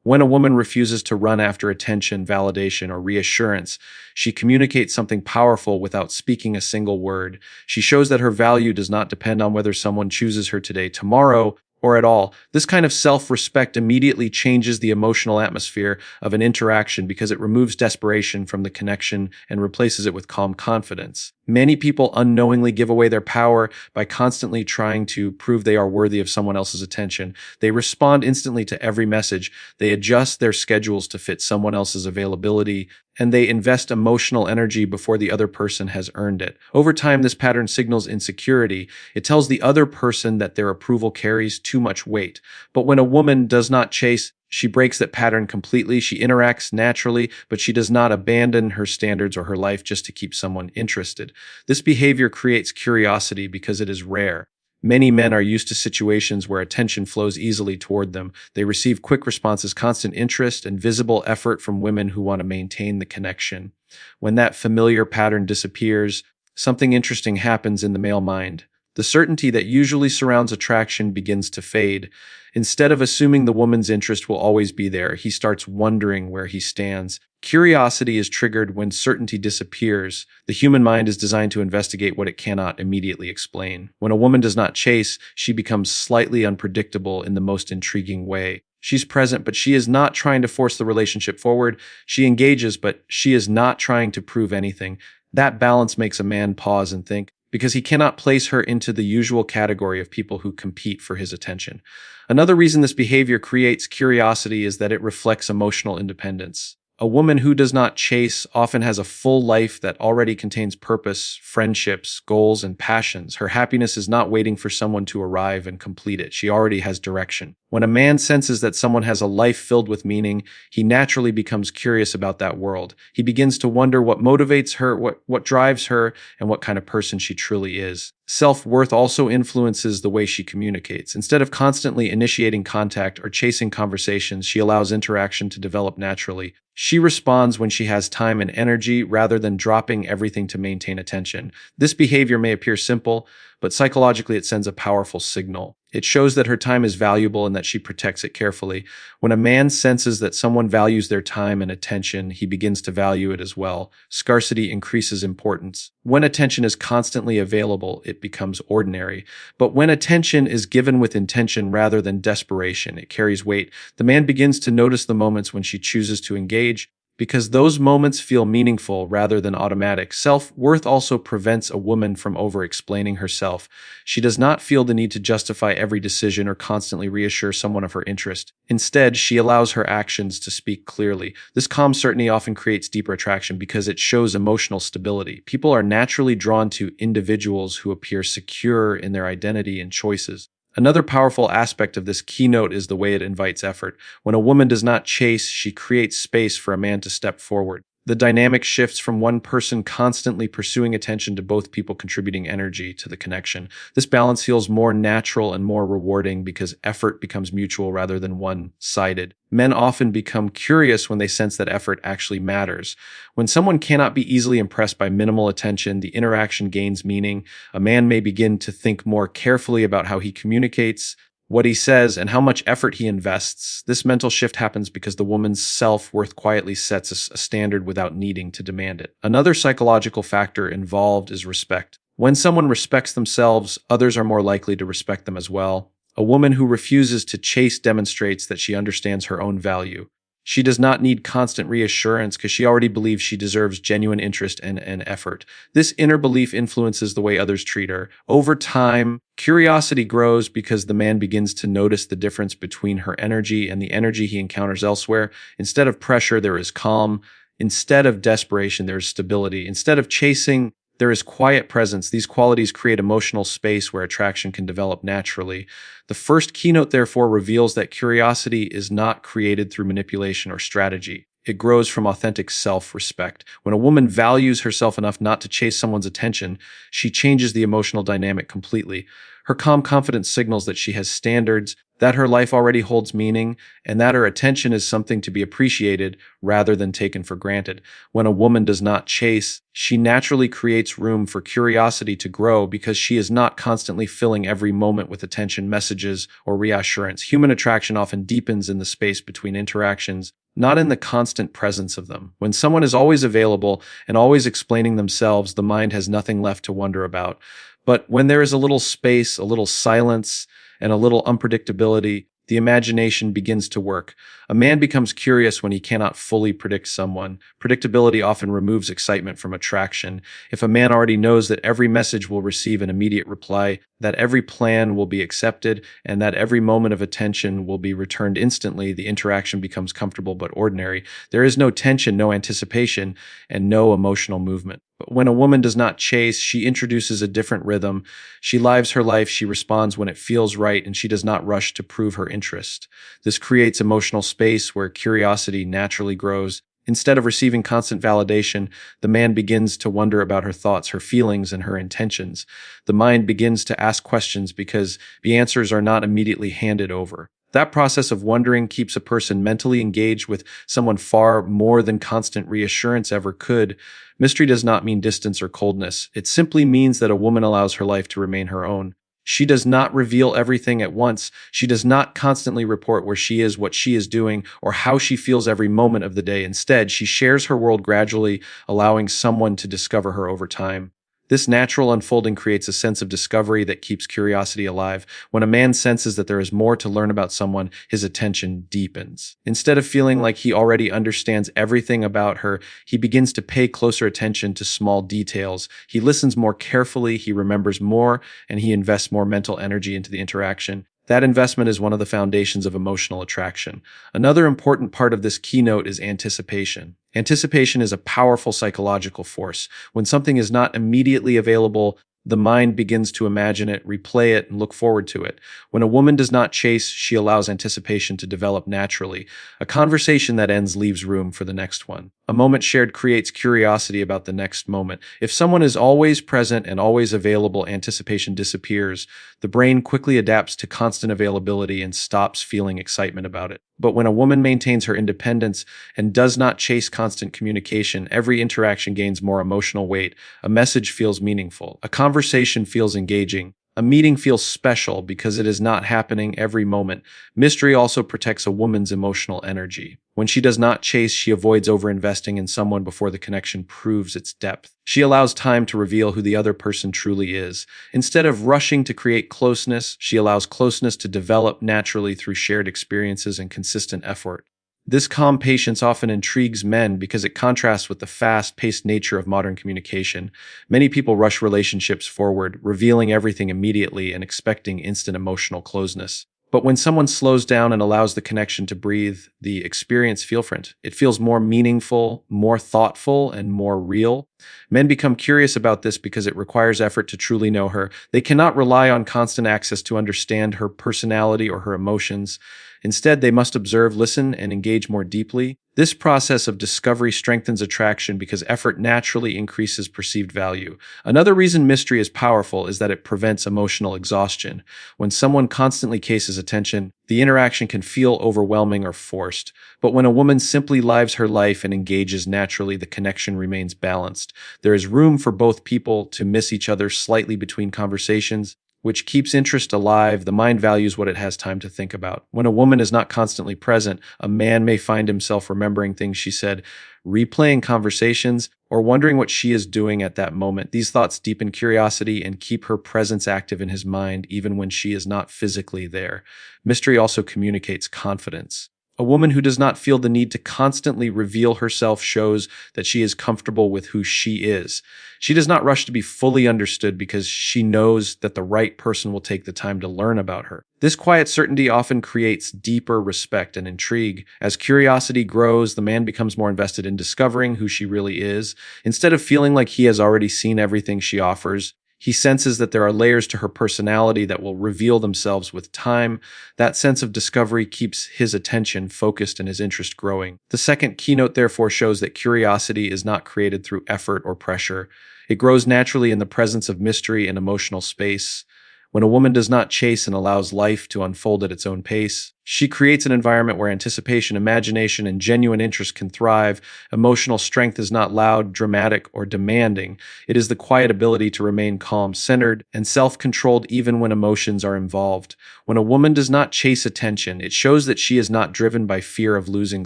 When a woman refuses to run after attention, validation, or reassurance, she communicates something powerful without speaking a single word. She shows that her value does not depend on whether someone chooses her today, tomorrow, or at all. This kind of self-respect immediately changes the emotional atmosphere of an interaction because it removes desperation from the connection and replaces it with calm confidence. Many people unknowingly give away their power by constantly trying to prove they are worthy of someone else's attention. They respond instantly to every message. They adjust their schedules to fit someone else's availability, and they invest emotional energy before the other person has earned it. Over time, this pattern signals insecurity. It tells the other person that their approval carries too much weight. But when a woman does not chase, she breaks that pattern completely. She interacts naturally, but she does not abandon her standards or her life just to keep someone interested. This behavior creates curiosity because it is rare. Many men are used to situations where attention flows easily toward them. They receive quick responses, constant interest, and visible effort from women who want to maintain the connection. When that familiar pattern disappears, something interesting happens in the male mind. The certainty that usually surrounds attraction begins to fade. Instead of assuming the woman's interest will always be there, he starts wondering where he stands. Curiosity is triggered when certainty disappears. The human mind is designed to investigate what it cannot immediately explain. When a woman does not chase, she becomes slightly unpredictable in the most intriguing way. She's present, but she is not trying to force the relationship forward. She engages, but she is not trying to prove anything. That balance makes a man pause and think, because he cannot place her into the usual category of people who compete for his attention. Another reason this behavior creates curiosity is that it reflects emotional independence. A woman who does not chase often has a full life that already contains purpose, friendships, goals, and passions. Her happiness is not waiting for someone to arrive and complete it. She already has direction. When a man senses that someone has a life filled with meaning, he naturally becomes curious about that world. He begins to wonder what motivates her, what drives her, and what kind of person she truly is. Self-worth also influences the way she communicates. Instead of constantly initiating contact or chasing conversations, she allows interaction to develop naturally. She responds when she has time and energy rather than dropping everything to maintain attention. This behavior may appear simple, but psychologically it sends a powerful signal. It shows that her time is valuable and that she protects it carefully. When a man senses that someone values their time and attention, he begins to value it as well. Scarcity increases importance. When attention is constantly available, it becomes ordinary. But when attention is given with intention rather than desperation, it carries weight. The man begins to notice the moments when she chooses to engage, because those moments feel meaningful rather than automatic. Self-worth also prevents a woman from over-explaining herself. She does not feel the need to justify every decision or constantly reassure someone of her interest. Instead, she allows her actions to speak clearly. This calm certainty often creates deeper attraction because it shows emotional stability. People are naturally drawn to individuals who appear secure in their identity and choices. Another powerful aspect of this keynote is the way it invites effort. When a woman does not chase, she creates space for a man to step forward. The dynamic shifts from one person constantly pursuing attention to both people contributing energy to the connection. This balance feels more natural and more rewarding because effort becomes mutual rather than one-sided. Men often become curious when they sense that effort actually matters. When someone cannot be easily impressed by minimal attention, the interaction gains meaning. A man may begin to think more carefully about how he communicates, what he says, and how much effort he invests. This mental shift happens because the woman's self-worth quietly sets a standard without needing to demand it. Another psychological factor involved is respect. When someone respects themselves, others are more likely to respect them as well. A woman who refuses to chase demonstrates that she understands her own value. She does not need constant reassurance because she already believes she deserves genuine interest and effort. This inner belief influences the way others treat her. Over time, curiosity grows because the man begins to notice the difference between her energy and the energy he encounters elsewhere. Instead of pressure, there is calm. Instead of desperation, there is stability. Instead of chasing, there is quiet presence. These qualities create emotional space where attraction can develop naturally. The first keynote, therefore, reveals that curiosity is not created through manipulation or strategy. It grows from authentic self-respect. When a woman values herself enough not to chase someone's attention, she changes the emotional dynamic completely. Her calm confidence signals that she has standards, that her life already holds meaning, and that her attention is something to be appreciated rather than taken for granted. When a woman does not chase, she naturally creates room for curiosity to grow because she is not constantly filling every moment with attention, messages, or reassurance. Human attraction often deepens in the space between interactions, not in the constant presence of them. When someone is always available and always explaining themselves, the mind has nothing left to wonder about. But when there is a little space, a little silence, and a little unpredictability, the imagination begins to work. A man becomes curious when he cannot fully predict someone. Predictability often removes excitement from attraction. If a man already knows that every message will receive an immediate reply, that every plan will be accepted, and that every moment of attention will be returned instantly, the interaction becomes comfortable but ordinary. There is no tension, no anticipation, and no emotional movement. But when a woman does not chase, she introduces a different rhythm. She lives her life, she responds when it feels right, and she does not rush to prove her interest. This creates emotional space where curiosity naturally grows. Instead of receiving constant validation, the man begins to wonder about her thoughts, her feelings, and her intentions. The mind begins to ask questions because the answers are not immediately handed over. That process of wondering keeps a person mentally engaged with someone far more than constant reassurance ever could. Mystery does not mean distance or coldness. It simply means that a woman allows her life to remain her own. She does not reveal everything at once. She does not constantly report where she is, what she is doing, or how she feels every moment of the day. Instead, she shares her world gradually, allowing someone to discover her over time. This natural unfolding creates a sense of discovery that keeps curiosity alive. When a man senses that there is more to learn about someone, his attention deepens. Instead of feeling like he already understands everything about her, he begins to pay closer attention to small details. He listens more carefully, he remembers more, and he invests more mental energy into the interaction. That investment is one of the foundations of emotional attraction. Another important part of this keynote is anticipation. Anticipation is a powerful psychological force. When something is not immediately available, the mind begins to imagine it, replay it, and look forward to it. When a woman does not chase, she allows anticipation to develop naturally. A conversation that ends leaves room for the next one. A moment shared creates curiosity about the next moment. If someone is always present and always available, anticipation disappears. The brain quickly adapts to constant availability and stops feeling excitement about it. But when a woman maintains her independence and does not chase constant communication, every interaction gains more emotional weight. A message feels meaningful. A conversation feels engaging. A meeting feels special because it is not happening every moment. Mystery also protects a woman's emotional energy. When she does not chase, she avoids overinvesting in someone before the connection proves its depth. She allows time to reveal who the other person truly is. Instead of rushing to create closeness, she allows closeness to develop naturally through shared experiences and consistent effort. This calm patience often intrigues men because it contrasts with the fast-paced nature of modern communication. Many people rush relationships forward, revealing everything immediately and expecting instant emotional closeness. But when someone slows down and allows the connection to breathe, the experience feels different. It feels more meaningful, more thoughtful, and more real. Men become curious about this because it requires effort to truly know her. They cannot rely on constant access to understand her personality or her emotions. Instead, they must observe, listen, and engage more deeply. This process of discovery strengthens attraction because effort naturally increases perceived value. Another reason mystery is powerful is that it prevents emotional exhaustion. When someone constantly cases attention, the interaction can feel overwhelming or forced. But when a woman simply lives her life and engages naturally, the connection remains balanced. There is room for both people to miss each other slightly between conversations, which keeps interest alive. The mind values what it has time to think about. When a woman is not constantly present, a man may find himself remembering things she said, replaying conversations, or wondering what she is doing at that moment. These thoughts deepen curiosity and keep her presence active in his mind even when she is not physically there. Mystery also communicates confidence. A woman who does not feel the need to constantly reveal herself shows that she is comfortable with who she is. She does not rush to be fully understood because she knows that the right person will take the time to learn about her. This quiet certainty often creates deeper respect and intrigue. As curiosity grows, the man becomes more invested in discovering who she really is. Instead of feeling like he has already seen everything she offers, he senses that there are layers to her personality that will reveal themselves with time. That sense of discovery keeps his attention focused and his interest growing. The second keynote, therefore, shows that curiosity is not created through effort or pressure. It grows naturally in the presence of mystery and emotional space. When a woman does not chase and allows life to unfold at its own pace, she creates an environment where anticipation, imagination, and genuine interest can thrive. Emotional strength is not loud, dramatic, or demanding. It is the quiet ability to remain calm, centered, and self-controlled even when emotions are involved. When a woman does not chase attention, it shows that she is not driven by fear of losing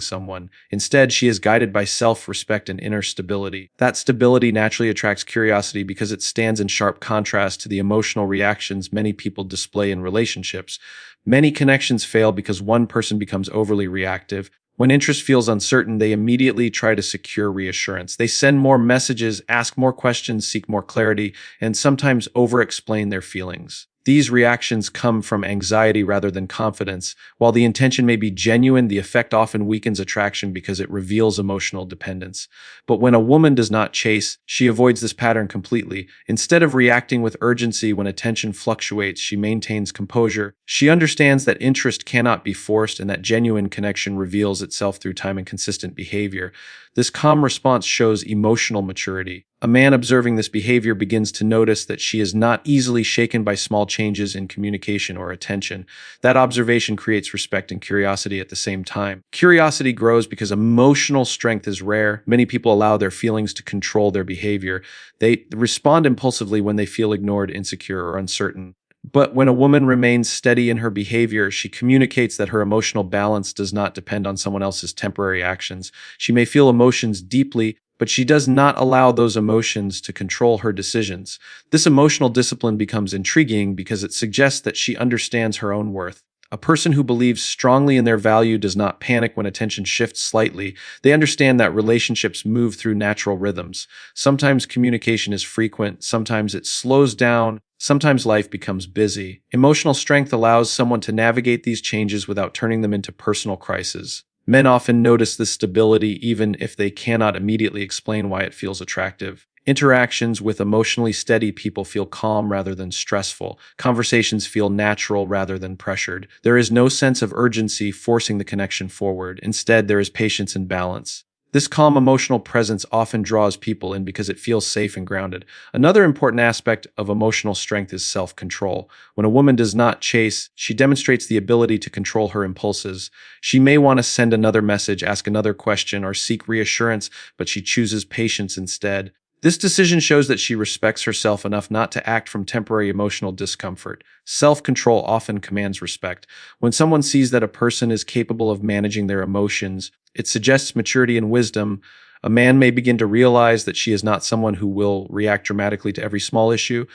someone. Instead, she is guided by self-respect and inner stability. That stability naturally attracts curiosity because it stands in sharp contrast to the emotional reactions many people display in relationships. Many connections fail because one person becomes overly reactive. When interest feels uncertain, they immediately try to secure reassurance. They send more messages, ask more questions, seek more clarity, and sometimes over-explain their feelings. These reactions come from anxiety rather than confidence. While the intention may be genuine, the effect often weakens attraction because it reveals emotional dependence. But when a woman does not chase, she avoids this pattern completely. Instead of reacting with urgency when attention fluctuates, she maintains composure. She understands that interest cannot be forced and that genuine connection reveals itself through time and consistent behavior. This calm response shows emotional maturity. A man observing this behavior begins to notice that she is not easily shaken by small changes in communication or attention. That observation creates respect and curiosity at the same time. Curiosity grows because emotional strength is rare. Many people allow their feelings to control their behavior. They respond impulsively when they feel ignored, insecure, or uncertain. But when a woman remains steady in her behavior, she communicates that her emotional balance does not depend on someone else's temporary actions. She may feel emotions deeply, but she does not allow those emotions to control her decisions. This emotional discipline becomes intriguing because it suggests that she understands her own worth. A person who believes strongly in their value does not panic when attention shifts slightly. They understand that relationships move through natural rhythms. Sometimes communication is frequent, sometimes it slows down, sometimes life becomes busy. Emotional strength allows someone to navigate these changes without turning them into personal crises. Men often notice this stability even if they cannot immediately explain why it feels attractive. Interactions with emotionally steady people feel calm rather than stressful. Conversations feel natural rather than pressured. There is no sense of urgency forcing the connection forward. Instead, there is patience and balance. This calm emotional presence often draws people in because it feels safe and grounded. Another important aspect of emotional strength is self-control. When a woman does not chase, she demonstrates the ability to control her impulses. She may want to send another message, ask another question, or seek reassurance, but she chooses patience instead. This decision shows that she respects herself enough not to act from temporary emotional discomfort. Self-control often commands respect. When someone sees that a person is capable of managing their emotions, it suggests maturity and wisdom. A man may begin to realize that she is not someone who will react dramatically to every small issue.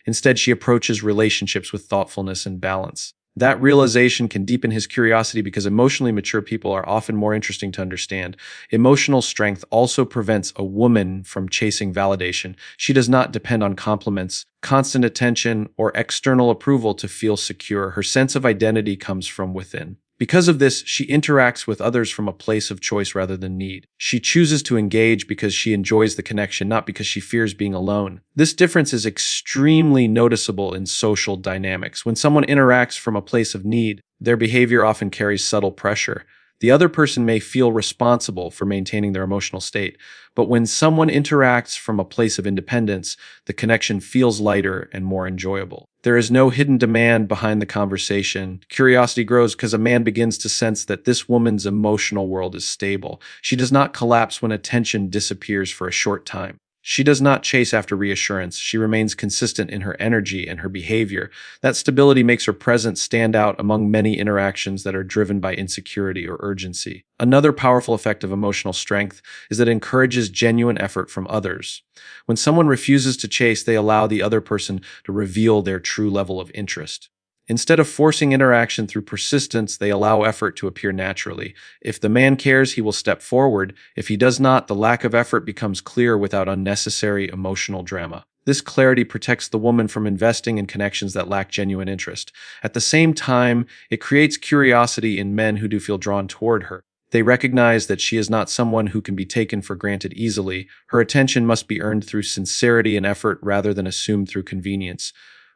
Instead, she approaches relationships with thoughtfulness and balance. That realization can deepen his curiosity because emotionally mature people are often more interesting to understand. Emotional strength also prevents a woman from chasing validation. She does not depend on compliments, constant attention, or external approval to feel secure. Her sense of identity comes from within. Because of this, she interacts with others from a place of choice rather than need. She chooses to engage because she enjoys the connection, not because she fears being alone. This difference is extremely noticeable in social dynamics. When someone interacts from a place of need, their behavior often carries subtle pressure. The other person may feel responsible for maintaining their emotional state, but when someone interacts from a place of independence, the connection feels lighter and more enjoyable. There is no hidden demand behind the conversation. Curiosity grows because a man begins to sense that this woman's emotional world is stable. She does not collapse when attention disappears for a short time. She does not chase after reassurance. She remains consistent in her energy and her behavior. That stability makes her presence stand out among many interactions that are driven by insecurity or urgency. Another powerful effect of emotional strength is that it encourages genuine effort from others. When someone refuses to chase, they allow the other person to reveal their true level of interest. Instead of forcing interaction through persistence, they allow effort to appear naturally. If the man cares, he will step forward. If he does not, the lack of effort becomes clear without unnecessary emotional drama. This clarity protects the woman from investing in connections that lack genuine interest. At the same time, it creates curiosity in men who do feel drawn toward her. They recognize that she is not someone who can be taken for granted easily. Her attention must be earned through sincerity and effort rather than assumed through convenience.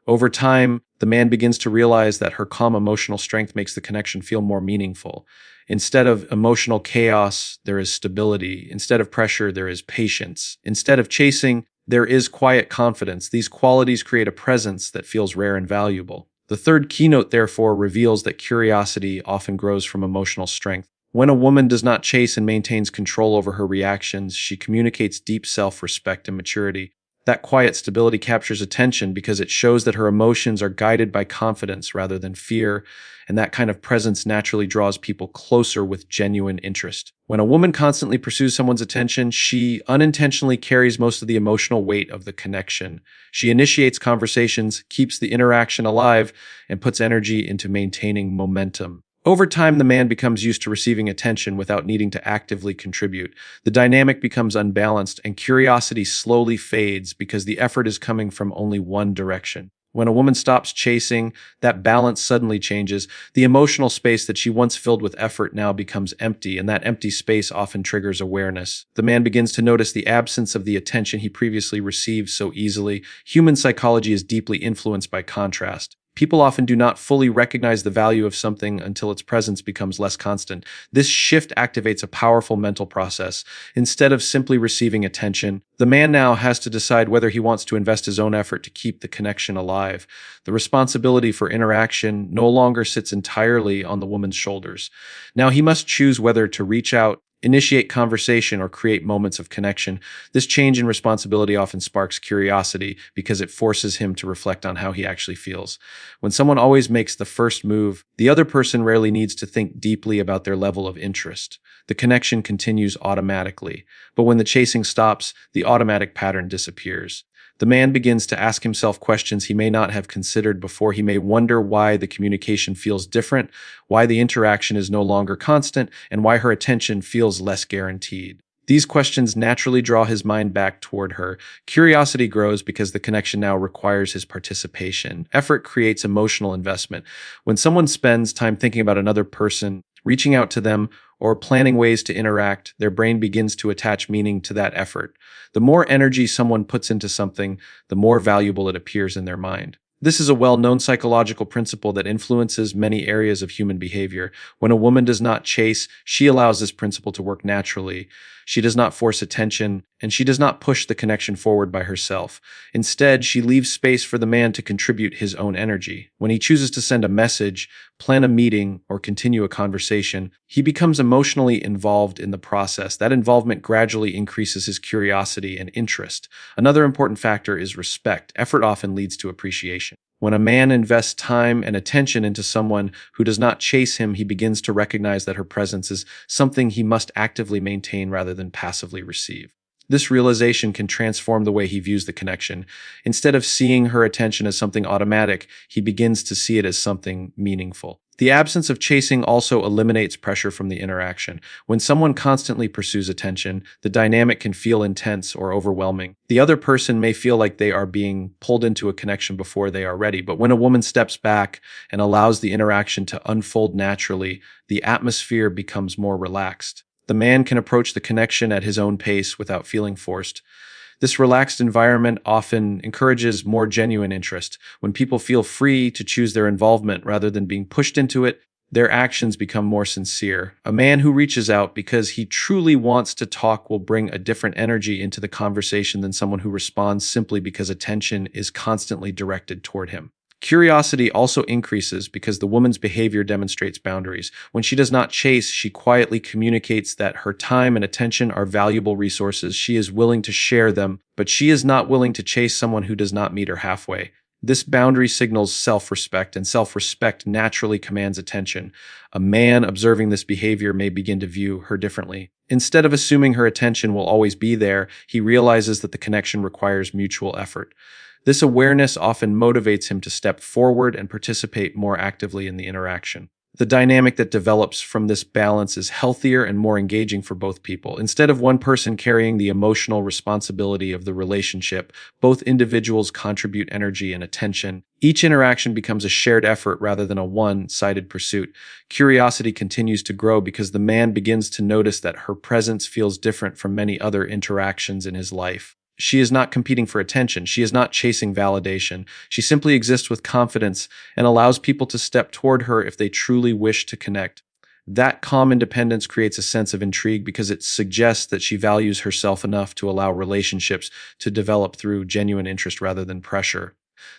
Over time, the man begins to realize that her calm emotional strength makes the connection feel more meaningful. Instead of emotional chaos, there is stability. Instead of pressure, there is patience. Instead of chasing, there is quiet confidence. These qualities create a presence that feels rare and valuable. The third keynote, therefore, reveals that curiosity often grows from emotional strength. When a woman does not chase and maintains control over her reactions, she communicates deep self-respect and maturity. That quiet stability captures attention because it shows that her emotions are guided by confidence rather than fear, and that kind of presence naturally draws people closer with genuine interest. When a woman constantly pursues someone's attention, she unintentionally carries most of the emotional weight of the connection. She initiates conversations, keeps the interaction alive, and puts energy into maintaining momentum. Over time, the man becomes used to receiving attention without needing to actively contribute. The dynamic becomes unbalanced, and curiosity slowly fades because the effort is coming from only one direction. When a woman stops chasing, that balance suddenly changes. The emotional space that she once filled with effort now becomes empty, and that empty space often triggers awareness. The man begins to notice the absence of the attention he previously received so easily. Human psychology is deeply influenced by contrast. People often do not fully recognize the value of something until its presence becomes less constant. This shift activates a powerful mental process. Instead of simply receiving attention, the man now has to decide whether he wants to invest his own effort to keep the connection alive. The responsibility for interaction no longer sits entirely on the woman's shoulders. Now he must choose whether to reach out, initiate conversation, or create moments of connection. This change in responsibility often sparks curiosity because it forces him to reflect on how he actually feels. When someone always makes the first move, the other person rarely needs to think deeply about their level of interest. The connection continues automatically. But when the chasing stops, the automatic pattern disappears. The man begins to ask himself questions he may not have considered before. He may wonder why the communication feels different, why the interaction is no longer constant, and why her attention feels less guaranteed. These questions naturally draw his mind back toward her. Curiosity grows because the connection now requires his participation. Effort creates emotional investment. When someone spends time thinking about another person, reaching out to them, or planning ways to interact, their brain begins to attach meaning to that effort. The more energy someone puts into something, the more valuable it appears in their mind. This is a well-known psychological principle that influences many areas of human behavior. When a woman does not chase, she allows this principle to work naturally. She does not force attention, and she does not push the connection forward by herself. Instead, she leaves space for the man to contribute his own energy. When he chooses to send a message, plan a meeting, or continue a conversation, he becomes emotionally involved in the process. That involvement gradually increases his curiosity and interest. Another important factor is respect. Effort often leads to appreciation. When a man invests time and attention into someone who does not chase him, he begins to recognize that her presence is something he must actively maintain rather than passively receive. This realization can transform the way he views the connection. Instead of seeing her attention as something automatic, he begins to see it as something meaningful. The absence of chasing also eliminates pressure from the interaction. When someone constantly pursues attention, the dynamic can feel intense or overwhelming. The other person may feel like they are being pulled into a connection before they are ready, but when a woman steps back and allows the interaction to unfold naturally, the atmosphere becomes more relaxed. The man can approach the connection at his own pace without feeling forced. This relaxed environment often encourages more genuine interest. When people feel free to choose their involvement rather than being pushed into it, their actions become more sincere. A man who reaches out because he truly wants to talk will bring a different energy into the conversation than someone who responds simply because attention is constantly directed toward him. Curiosity also increases because the woman's behavior demonstrates boundaries. When she does not chase, she quietly communicates that her time and attention are valuable resources. She is willing to share them, but she is not willing to chase someone who does not meet her halfway. This boundary signals self-respect, and self-respect naturally commands attention. A man observing this behavior may begin to view her differently. Instead of assuming her attention will always be there, he realizes that the connection requires mutual effort. This awareness often motivates him to step forward and participate more actively in the interaction. The dynamic that develops from this balance is healthier and more engaging for both people. Instead of one person carrying the emotional responsibility of the relationship, both individuals contribute energy and attention. Each interaction becomes a shared effort rather than a one-sided pursuit. Curiosity continues to grow because the man begins to notice that her presence feels different from many other interactions in his life. She is not competing for attention. She is not chasing validation. She simply exists with confidence and allows people to step toward her if they truly wish to connect. That calm independence creates a sense of intrigue because it suggests that she values herself enough to allow relationships to develop through genuine interest rather than pressure.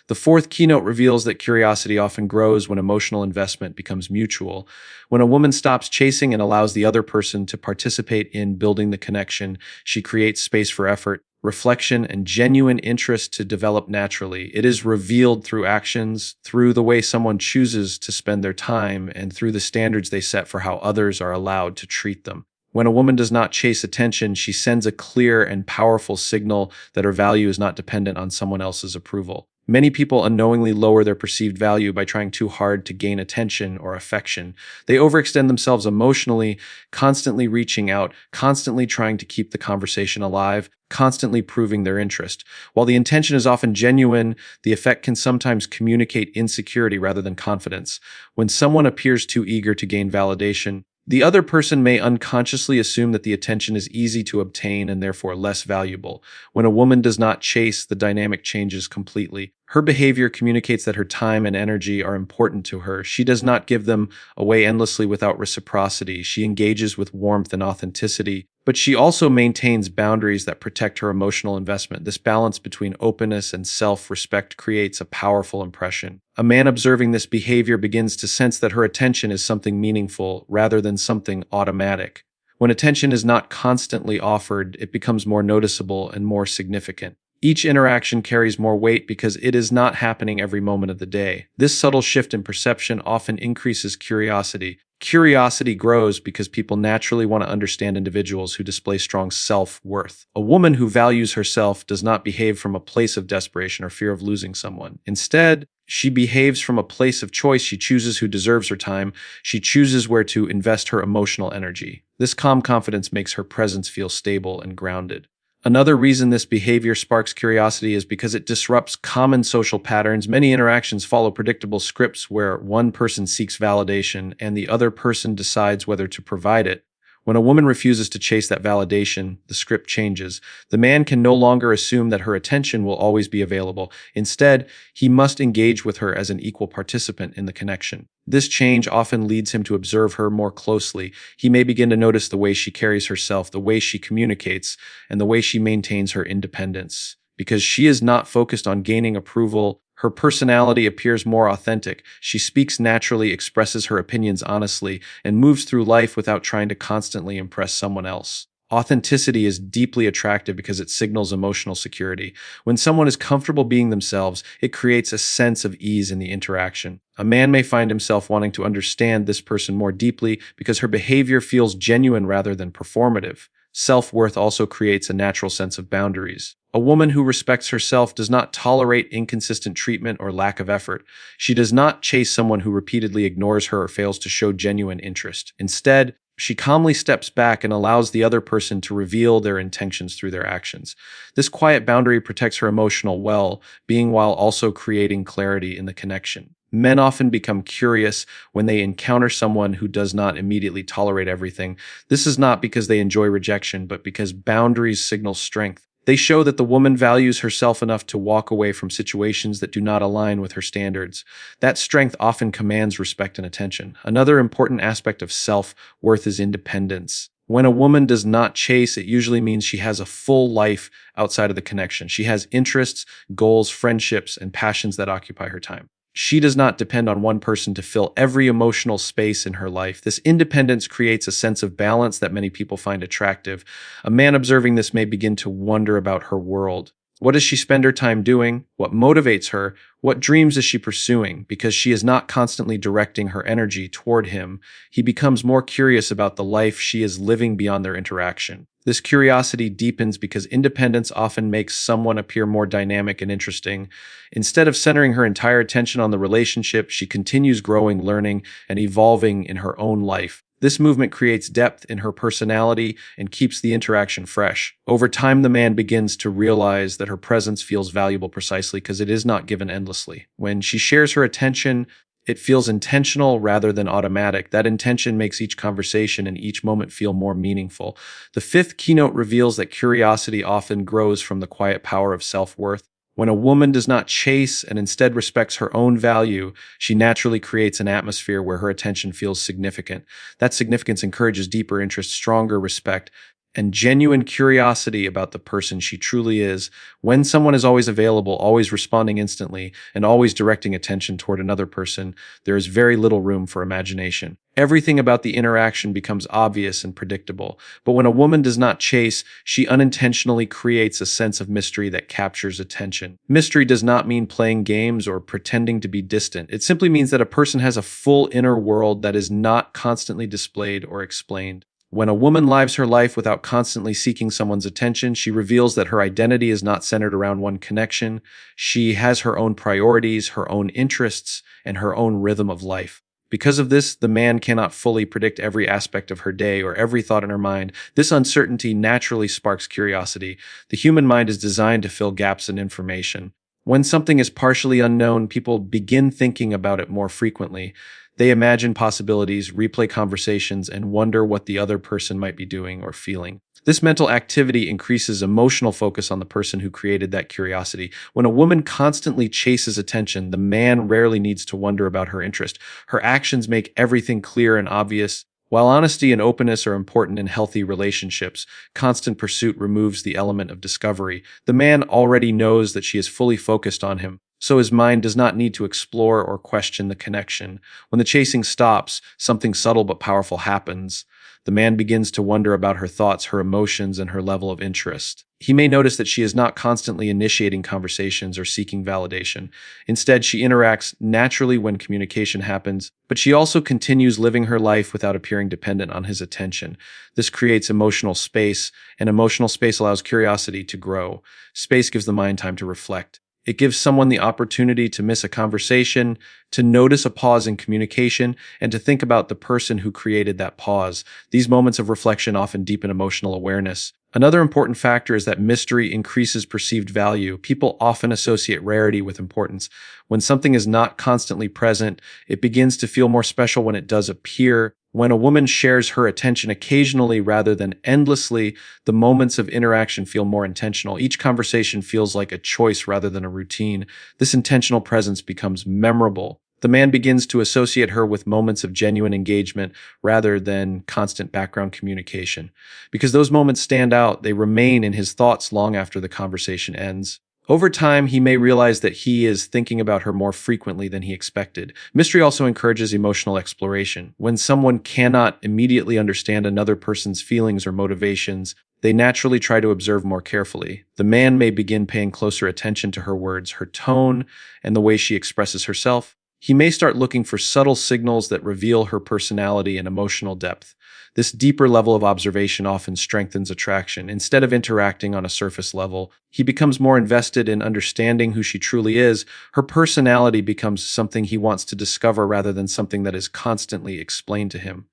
The fourth keynote reveals that curiosity often grows when emotional investment becomes mutual. When a woman stops chasing and allows the other person to participate in building the connection, she creates space for effort, reflection, and genuine interest to develop naturally. It is revealed through actions, through the way someone chooses to spend their time, and through the standards they set for how others are allowed to treat them. When a woman does not chase attention, she sends a clear and powerful signal that her value is not dependent on someone else's approval. Many people unknowingly lower their perceived value by trying too hard to gain attention or affection. They overextend themselves emotionally, constantly reaching out, constantly trying to keep the conversation alive, constantly proving their interest. While the intention is often genuine, the effect can sometimes communicate insecurity rather than confidence. When someone appears too eager to gain validation, the other person may unconsciously assume that the attention is easy to obtain and therefore less valuable. When a woman does not chase, the dynamic changes completely. Her behavior communicates that her time and energy are important to her. She does not give them away endlessly without reciprocity. She engages with warmth and authenticity, but she also maintains boundaries that protect her emotional investment. This balance between openness and self-respect creates a powerful impression. A man observing this behavior begins to sense that her attention is something meaningful rather than something automatic. When attention is not constantly offered, it becomes more noticeable and more significant. Each interaction carries more weight because it is not happening every moment of the day. This subtle shift in perception often increases curiosity. Curiosity grows because people naturally want to understand individuals who display strong self-worth. A woman who values herself does not behave from a place of desperation or fear of losing someone. Instead, she behaves from a place of choice. She chooses who deserves her time. She chooses where to invest her emotional energy. This calm confidence makes her presence feel stable and grounded. Another reason this behavior sparks curiosity is because it disrupts common social patterns. Many interactions follow predictable scripts where one person seeks validation and the other person decides whether to provide it. When a woman refuses to chase that validation, the script changes. The man can no longer assume that her attention will always be available. Instead, he must engage with her as an equal participant in the connection. This change often leads him to observe her more closely. He may begin to notice the way she carries herself, the way she communicates, and the way she maintains her independence. Because she is not focused on gaining approval, her personality appears more authentic. She speaks naturally, expresses her opinions honestly, and moves through life without trying to constantly impress someone else. Authenticity is deeply attractive because it signals emotional security. When someone is comfortable being themselves, it creates a sense of ease in the interaction. A man may find himself wanting to understand this person more deeply because her behavior feels genuine rather than performative. Self-worth also creates a natural sense of boundaries. A woman who respects herself does not tolerate inconsistent treatment or lack of effort. She does not chase someone who repeatedly ignores her or fails to show genuine interest. Instead, she calmly steps back and allows the other person to reveal their intentions through their actions. This quiet boundary protects her emotional well-being while also creating clarity in the connection. Men often become curious when they encounter someone who does not immediately tolerate everything. This is not because they enjoy rejection, but because boundaries signal strength. They show that the woman values herself enough to walk away from situations that do not align with her standards. That strength often commands respect and attention. Another important aspect of self-worth is independence. When a woman does not chase, it usually means she has a full life outside of the connection. She has interests, goals, friendships, and passions that occupy her time. She does not depend on one person to fill every emotional space in her life. This independence creates a sense of balance that many people find attractive. A man observing this may begin to wonder about her world. What does she spend her time doing? What motivates her? What dreams is she pursuing? Because she is not constantly directing her energy toward him, he becomes more curious about the life she is living beyond their interaction. This curiosity deepens because independence often makes someone appear more dynamic and interesting. Instead of centering her entire attention on the relationship, she continues growing, learning, and evolving in her own life. This movement creates depth in her personality and keeps the interaction fresh. Over time, the man begins to realize that her presence feels valuable precisely because it is not given endlessly. When she shares her attention, it feels intentional rather than automatic. That intention makes each conversation and each moment feel more meaningful. The fifth keynote reveals that curiosity often grows from the quiet power of self-worth. When a woman does not chase and instead respects her own value, she naturally creates an atmosphere where her attention feels significant. That significance encourages deeper interest, stronger respect, and genuine curiosity about the person she truly is. When someone is always available, always responding instantly, and always directing attention toward another person, there is very little room for imagination. Everything about the interaction becomes obvious and predictable. But when a woman does not chase, she unintentionally creates a sense of mystery that captures attention. Mystery does not mean playing games or pretending to be distant. It simply means that a person has a full inner world that is not constantly displayed or explained. When a woman lives her life without constantly seeking someone's attention, she reveals that her identity is not centered around one connection. She has her own priorities, her own interests, and her own rhythm of life. Because of this, the man cannot fully predict every aspect of her day or every thought in her mind. This uncertainty naturally sparks curiosity. The human mind is designed to fill gaps in information. When something is partially unknown, people begin thinking about it more frequently. They imagine possibilities, replay conversations, and wonder what the other person might be doing or feeling. This mental activity increases emotional focus on the person who created that curiosity. When a woman constantly chases attention, the man rarely needs to wonder about her interest. Her actions make everything clear and obvious. While honesty and openness are important in healthy relationships, constant pursuit removes the element of discovery. The man already knows that she is fully focused on him, so his mind does not need to explore or question the connection. When the chasing stops, something subtle but powerful happens. The man begins to wonder about her thoughts, her emotions, and her level of interest. He may notice that she is not constantly initiating conversations or seeking validation. Instead, she interacts naturally when communication happens, but she also continues living her life without appearing dependent on his attention. This creates emotional space, and emotional space allows curiosity to grow. Space gives the mind time to reflect. It gives someone the opportunity to miss a conversation, to notice a pause in communication, and to think about the person who created that pause. These moments of reflection often deepen emotional awareness. Another important factor is that mystery increases perceived value. People often associate rarity with importance. When something is not constantly present, it begins to feel more special when it does appear. When a woman shares her attention occasionally rather than endlessly, the moments of interaction feel more intentional. Each conversation feels like a choice rather than a routine. This intentional presence becomes memorable. The man begins to associate her with moments of genuine engagement rather than constant background communication. Because those moments stand out, they remain in his thoughts long after the conversation ends. Over time, he may realize that he is thinking about her more frequently than he expected. Mystery also encourages emotional exploration. When someone cannot immediately understand another person's feelings or motivations, they naturally try to observe more carefully. The man may begin paying closer attention to her words, her tone, and the way she expresses herself. He may start looking for subtle signals that reveal her personality and emotional depth. This deeper level of observation often strengthens attraction. Instead of interacting on a surface level, he becomes more invested in understanding who she truly is. Her personality becomes something he wants to discover rather than something that is constantly explained to him.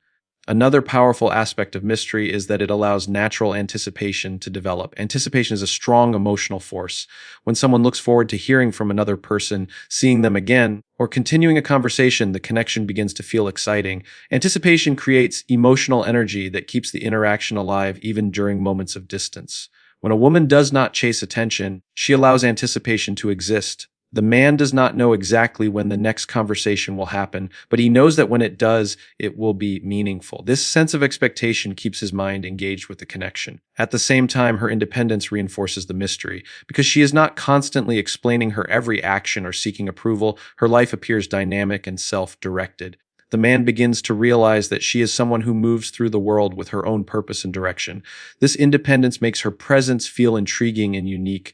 Another powerful aspect of mystery is that it allows natural anticipation to develop. Anticipation is a strong emotional force. When someone looks forward to hearing from another person, seeing them again, or continuing a conversation, the connection begins to feel exciting. Anticipation creates emotional energy that keeps the interaction alive even during moments of distance. When a woman does not chase attention, she allows anticipation to exist. The man does not know exactly when the next conversation will happen, but he knows that when it does, it will be meaningful. This sense of expectation keeps his mind engaged with the connection. At the same time, her independence reinforces the mystery. Because she is not constantly explaining her every action or seeking approval, her life appears dynamic and self-directed. The man begins to realize that she is someone who moves through the world with her own purpose and direction. This independence makes her presence feel intriguing and unique.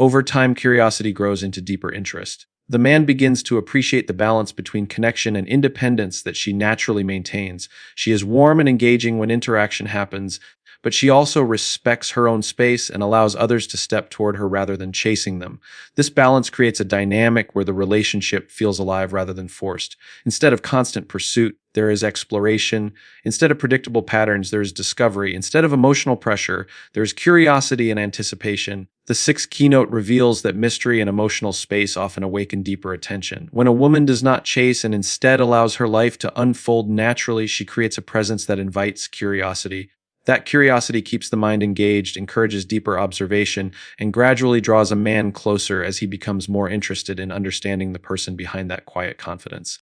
Over time, curiosity grows into deeper interest. The man begins to appreciate the balance between connection and independence that she naturally maintains. She is warm and engaging when interaction happens, but she also respects her own space and allows others to step toward her rather than chasing them. This balance creates a dynamic where the relationship feels alive rather than forced. Instead of constant pursuit, there is exploration. Instead of predictable patterns, there is discovery. Instead of emotional pressure, there is curiosity and anticipation. The sixth keynote reveals that mystery and emotional space often awaken deeper attention. When a woman does not chase and instead allows her life to unfold naturally, she creates a presence that invites curiosity. That curiosity keeps the mind engaged, encourages deeper observation, and gradually draws a man closer as he becomes more interested in understanding the person behind that quiet confidence.